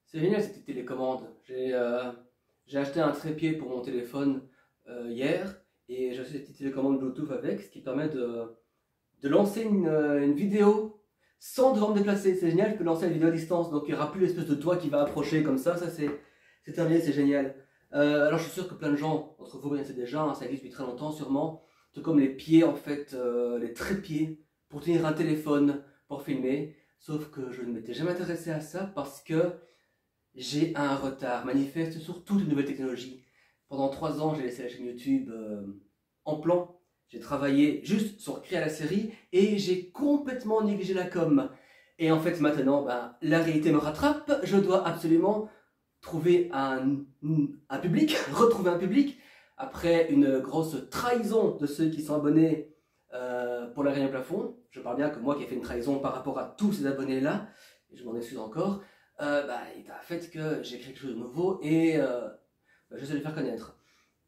C'est génial cette télécommande. J'ai acheté un trépied pour mon téléphone hier et j'ai acheté cette petite télécommande Bluetooth avec, ce qui permet de lancer une vidéo sans devoir me déplacer. C'est génial, je peux lancer la vidéo à distance, donc il n'y aura plus l'espèce de toit qui va approcher comme ça c'est terminé, c'est génial. Alors je suis sûr que plein de gens, entre vous connaissez déjà, hein, ça existe depuis très longtemps sûrement, tout comme les pieds en fait, les trépieds pour tenir un téléphone, pour filmer, sauf que je ne m'étais jamais intéressé à ça parce que j'ai un retard manifeste sur toutes les nouvelles technologies. Pendant 3 ans, j'ai laissé la chaîne YouTube en plan. J'ai travaillé juste sur créer la série et j'ai complètement négligé la com. Et en fait, maintenant, la réalité me rattrape. Je dois absolument trouver un public, retrouver un public. Après une grosse trahison de ceux qui sont abonnés pour la Réunion Plafond. Je parle bien que moi qui ai fait une trahison par rapport à tous ces abonnés-là, et je m'en excuse encore. Il a fait que j'ai créé quelque chose de nouveau et je sais le faire connaître.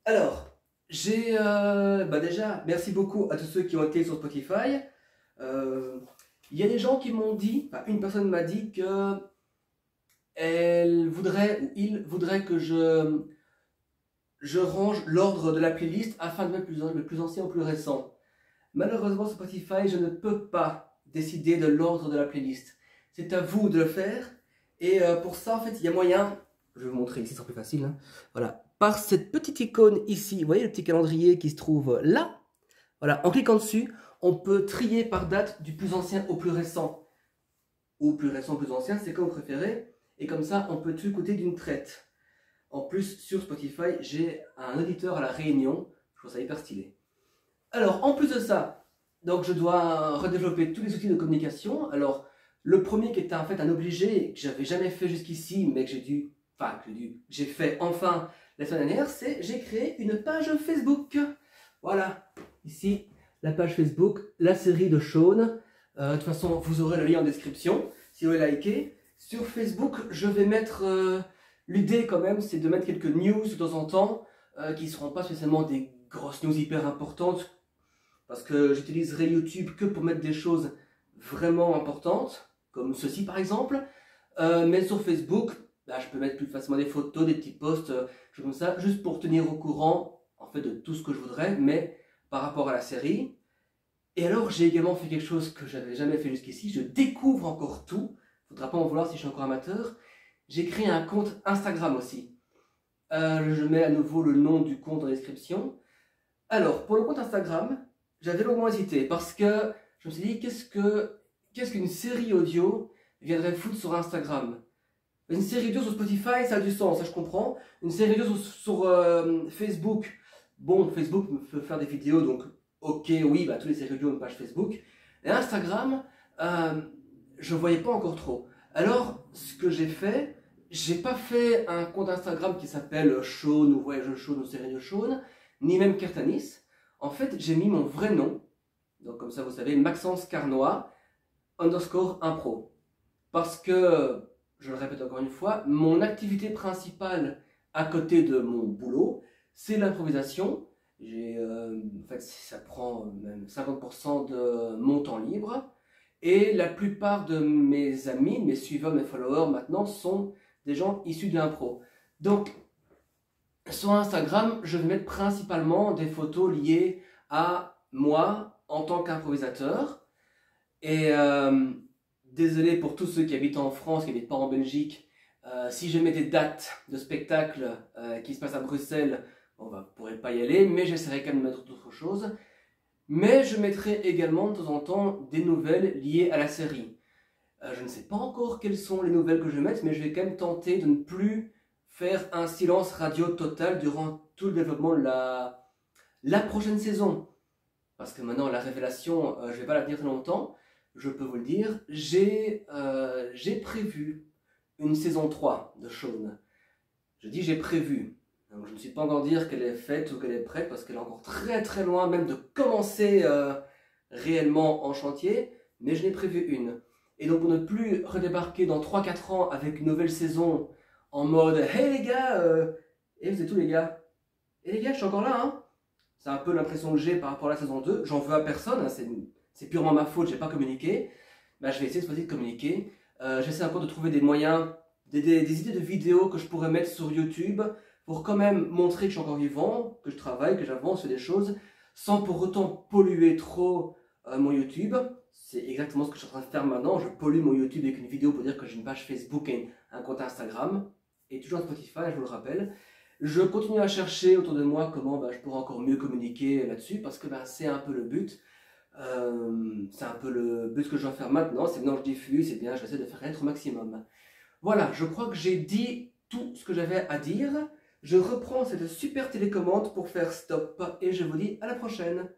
Alors, déjà, merci beaucoup à tous ceux qui ont été sur Spotify. Il y a des gens qui m'ont dit, une personne m'a dit que elle voudrait, ou il voudrait que je range l'ordre de la playlist afin de mettre le plus ancien au plus récent. Malheureusement, sur Spotify, je ne peux pas décider de l'ordre de la playlist. C'est à vous de le faire. Et pour ça, en fait, il y a moyen, je vais vous montrer ici, c'est plus facile, hein. Voilà, par cette petite icône ici, vous voyez le petit calendrier qui se trouve là, voilà, en cliquant dessus, on peut trier par date du plus ancien au plus récent, ou plus récent au plus ancien, c'est comme vous préférez, et comme ça, on peut tout écouter d'une traite. En plus, sur Spotify, j'ai un auditeur à la Réunion, je trouve ça hyper stylé. Alors, en plus de ça, donc je dois redévelopper tous les outils de communication. Alors, le premier qui était en fait un obligé, que j'avais jamais fait jusqu'ici, mais que j'ai fait enfin la semaine dernière, c'est j'ai créé une page Facebook. Voilà, ici, la page Facebook, la série de Sean. De toute façon, vous aurez le lien en description, si vous voulez liker. Sur Facebook, je vais mettre, l'idée quand même, c'est de mettre quelques news de temps en temps, qui ne seront pas spécialement des grosses news hyper importantes, parce que j'utiliserai YouTube que pour mettre des choses vraiment importantes, comme ceci par exemple, mais sur Facebook, je peux mettre plus facilement des photos, des petits posts, choses comme ça, juste pour tenir au courant en fait de tout ce que je voudrais, mais par rapport à la série. Et alors j'ai également fait quelque chose que j'avais jamais fait jusqu'ici, je découvre encore tout, faudra pas m'en vouloir si je suis encore amateur, j'ai créé un compte Instagram aussi. Je mets à nouveau le nom du compte dans la description. Alors, pour le compte Instagram, j'avais longuement hésité parce que je me suis dit, qu'est-ce qu'une série audio viendrait foutre sur Instagram? Une série audio sur Spotify, ça a du sens, ça je comprends. Une série audio sur Facebook, bon, Facebook me fait faire des vidéos, donc ok, oui, tous les séries audio ont une page Facebook. Et Instagram, je voyais pas encore trop. Alors, ce que j'ai fait, j'ai pas fait un compte Instagram qui s'appelle Sean ou Voyage de Sean ou Série de Sean, ni même Kertanis. En fait, j'ai mis mon vrai nom, donc comme ça vous savez, Maxence Carnoy _impro. Parce que, je le répète encore une fois, mon activité principale à côté de mon boulot, c'est l'improvisation. En fait, ça prend même 50% de mon temps libre. Et la plupart de mes amis, mes suiveurs, mes followers maintenant sont des gens issus de l'impro. Donc, sur Instagram, je vais mettre principalement des photos liées à moi en tant qu'improvisateur. Et désolé pour tous ceux qui habitent en France, qui n'habitent pas en Belgique. Si je mets des dates de spectacles qui se passent à Bruxelles, vous ne pourrez pas y aller, mais j'essaierai quand même de mettre d'autres choses. Mais je mettrai également de temps en temps des nouvelles liées à la série. Je ne sais pas encore quelles sont les nouvelles que je vais mettre, mais je vais quand même tenter de ne plus faire un silence radio total durant tout le développement de la prochaine saison. Parce que maintenant, la révélation, je ne vais pas la tenir très longtemps, je peux vous le dire. J'ai prévu une saison 3 de Sean. Je dis j'ai prévu. Donc, je ne suis pas encore dire qu'elle est faite ou qu'elle est prête, parce qu'elle est encore très très loin même de commencer réellement en chantier, mais je n'ai prévu une. Et donc pour ne plus redébarquer dans 3-4 ans avec une nouvelle saison en mode « Hey les gars, et vous êtes tous les gars? Et les gars, je suis encore là, hein ?» C'est un peu l'impression que j'ai par rapport à la saison 2. J'en veux à personne, hein, c'est purement ma faute, j'ai pas communiqué. Je vais essayer de communiquer. J'essaie encore de trouver des moyens des idées de vidéos que je pourrais mettre sur YouTube pour quand même montrer que je suis encore vivant, que je travaille, que j'avance, fais des choses, sans pour autant polluer trop mon YouTube. C'est exactement ce que je suis en train de faire maintenant. Je pollue mon YouTube avec une vidéo pour dire que j'ai une page Facebook et un compte Instagram. Et toujours Spotify, je vous le rappelle. Je continue à chercher autour de moi comment je pourrais encore mieux communiquer là-dessus, parce que c'est un peu le but. C'est un peu le but que je dois faire maintenant. C'est maintenant que je diffuse, et bien j'essaie de faire être au maximum. Voilà, je crois que j'ai dit tout ce que j'avais à dire. Je reprends cette super télécommande pour faire stop et je vous dis à la prochaine.